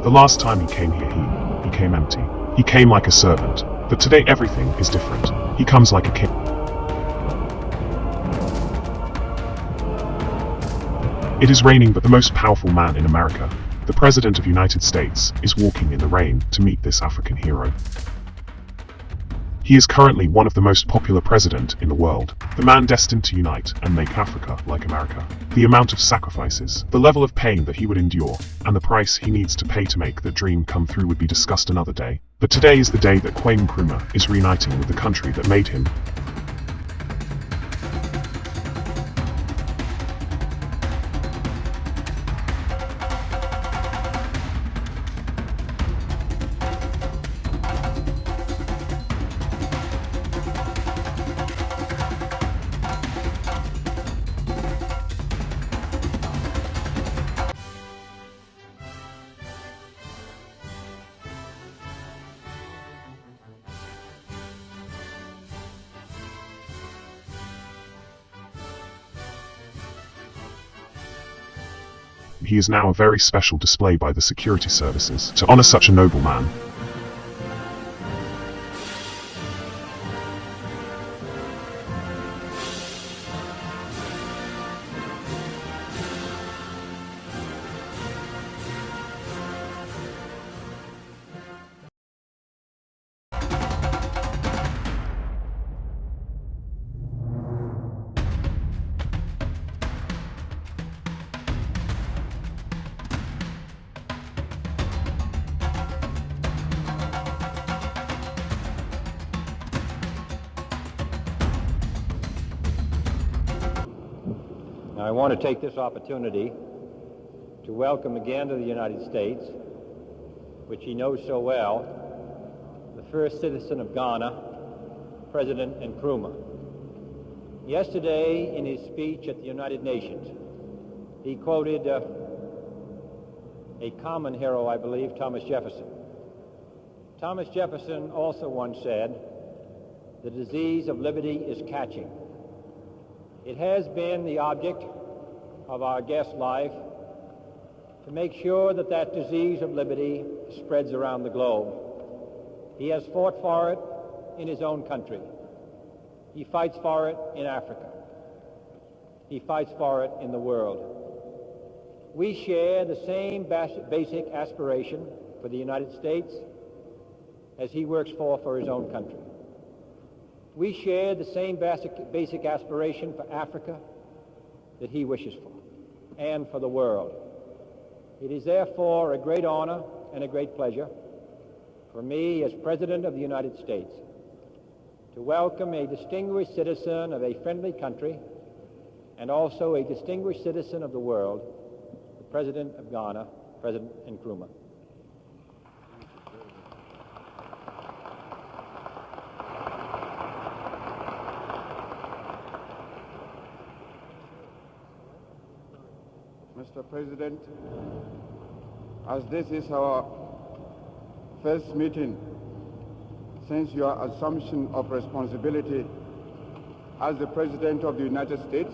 The last time he came here, he came empty. He came like a servant. But today everything is different. He comes like a king. It is raining, but the most powerful man in America, the President of the United States, is walking in the rain to meet this African hero. He is currently one of the most popular presidents in the world, the man destined to unite and make Africa like America. The amount of sacrifices, the level of pain that he would endure, and the price he needs to pay to make the dream come through would be discussed another day. But today is the day that Kwame Nkrumah is reuniting with the country that made him. He is now a very special display by the security services to honor such a noble man. Now, I want to take this opportunity to welcome again to the United States, which he knows so well, the first citizen of Ghana, President Nkrumah. Yesterday, in his speech at the United Nations, he quoted a common hero, I believe, Thomas Jefferson. Thomas Jefferson also once said, "The disease of liberty is catching." It has been the object of our guest's life to make sure that that disease of liberty spreads around the globe. He has fought for it in his own country. He fights for it in Africa. He fights for it in the world. We share the same basic aspiration for the United States as he works for his own country. We share the same basic aspiration for Africa that he wishes for, and for the world. It is therefore a great honor and a great pleasure for me as President of the United States to welcome a distinguished citizen of a friendly country and also a distinguished citizen of the world, the President of Ghana, President Nkrumah. Mr. President, as this is our first meeting since your assumption of responsibility as the President of the United States,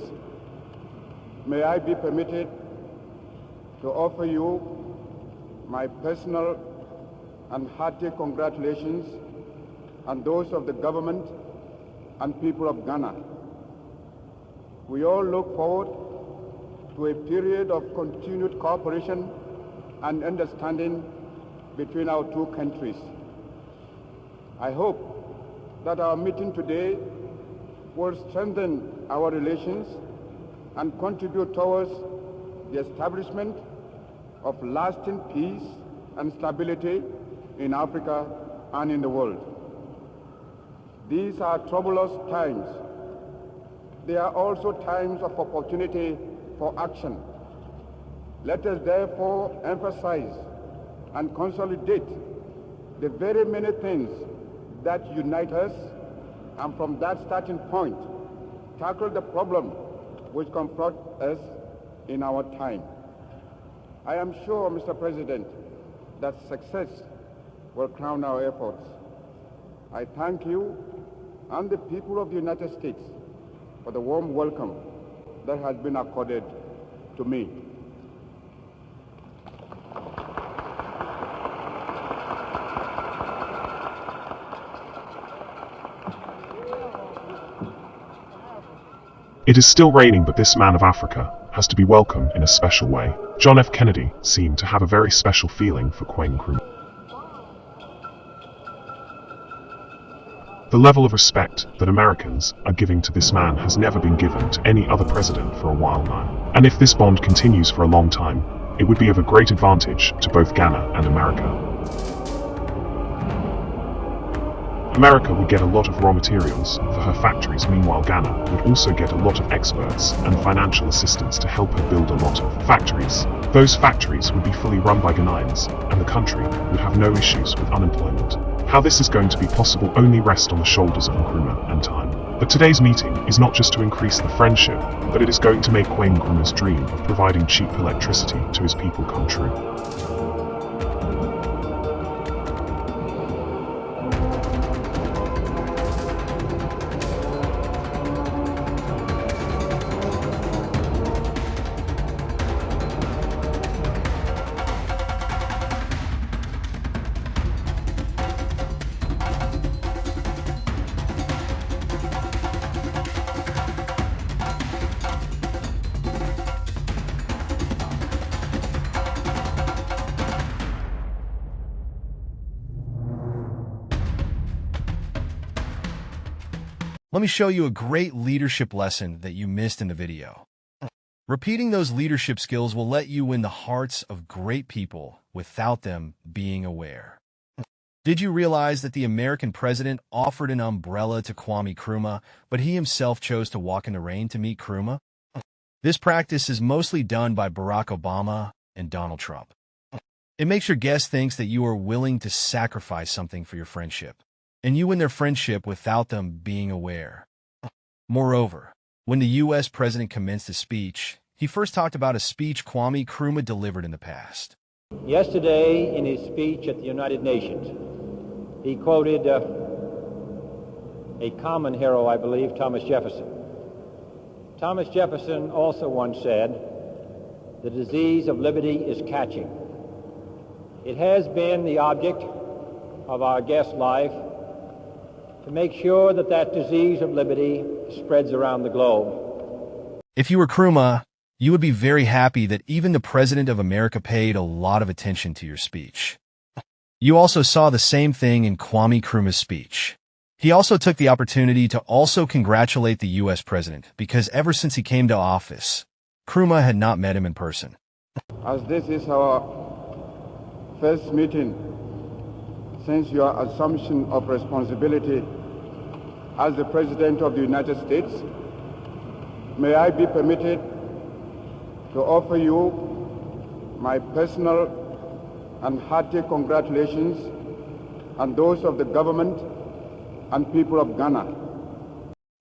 may I be permitted to offer you my personal and hearty congratulations and those of the government and people of Ghana. We all look forward to a period of continued cooperation and understanding between our two countries. I hope that our meeting today will strengthen our relations and contribute towards the establishment of lasting peace and stability in Africa and in the world. These are troublous times. They are also times of opportunity for action. Let us therefore emphasize and consolidate the very many things that unite us, and from that starting point, tackle the problem which confront us in our time. I am sure, Mr. President, that success will crown our efforts. I thank you and the people of the United States for the warm welcome that has been accorded to me. It is still raining, but this man of Africa has to be welcomed in a special way. John F. Kennedy seemed to have a very special feeling for Kwame Nkrumah. The level of respect that Americans are giving to this man has never been given to any other president for a while now. And if this bond continues for a long time, it would be of a great advantage to both Ghana and America. America would get a lot of raw materials for her factories, meanwhile Ghana would also get a lot of experts and financial assistance to help her build a lot of factories. Those factories would be fully run by Ghanaians, and the country would have no issues with unemployment. How this is going to be possible only rests on the shoulders of Nkrumah and time. But today's meeting is not just to increase the friendship, but it is going to make Kwame Nkrumah's dream of providing cheap electricity to his people come true. Let me show you a great leadership lesson that you missed in the video. Repeating those leadership skills will let you win the hearts of great people without them being aware. Did you realize that the American president offered an umbrella to Kwame Nkrumah, but he himself chose to walk in the rain to meet Nkrumah? This practice is mostly done by Barack Obama and Donald Trump. It makes your guest think that you are willing to sacrifice something for your friendship, and you win their friendship without them being aware. Moreover, when the U.S. president commenced his speech, he first talked about a speech Kwame Nkrumah delivered in the past. Yesterday, in his speech at the United Nations, he quoted a common hero, I believe, Thomas Jefferson. Thomas Jefferson also once said, "The disease of liberty is catching." It has been the object of our guest's life to make sure that that disease of liberty spreads around the globe. If you were Nkrumah, you would be very happy that even the President of America paid a lot of attention to your speech. You also saw the same thing in Kwame Nkrumah's speech. He also took the opportunity to also congratulate the U.S. President because ever since he came to office, Nkrumah had not met him in person. As this is our first meeting since your assumption of responsibility as the President of the United States, may I be permitted to offer you my personal and hearty congratulations and those of the government and people of Ghana.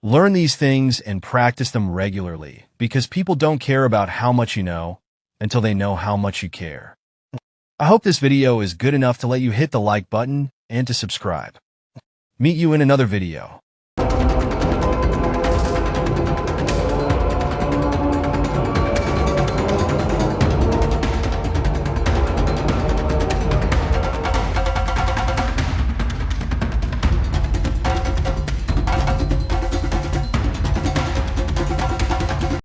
Learn these things and practice them regularly because people don't care about how much you know until they know how much you care. I hope this video is good enough to let you hit the like button and to subscribe. Meet you in another video.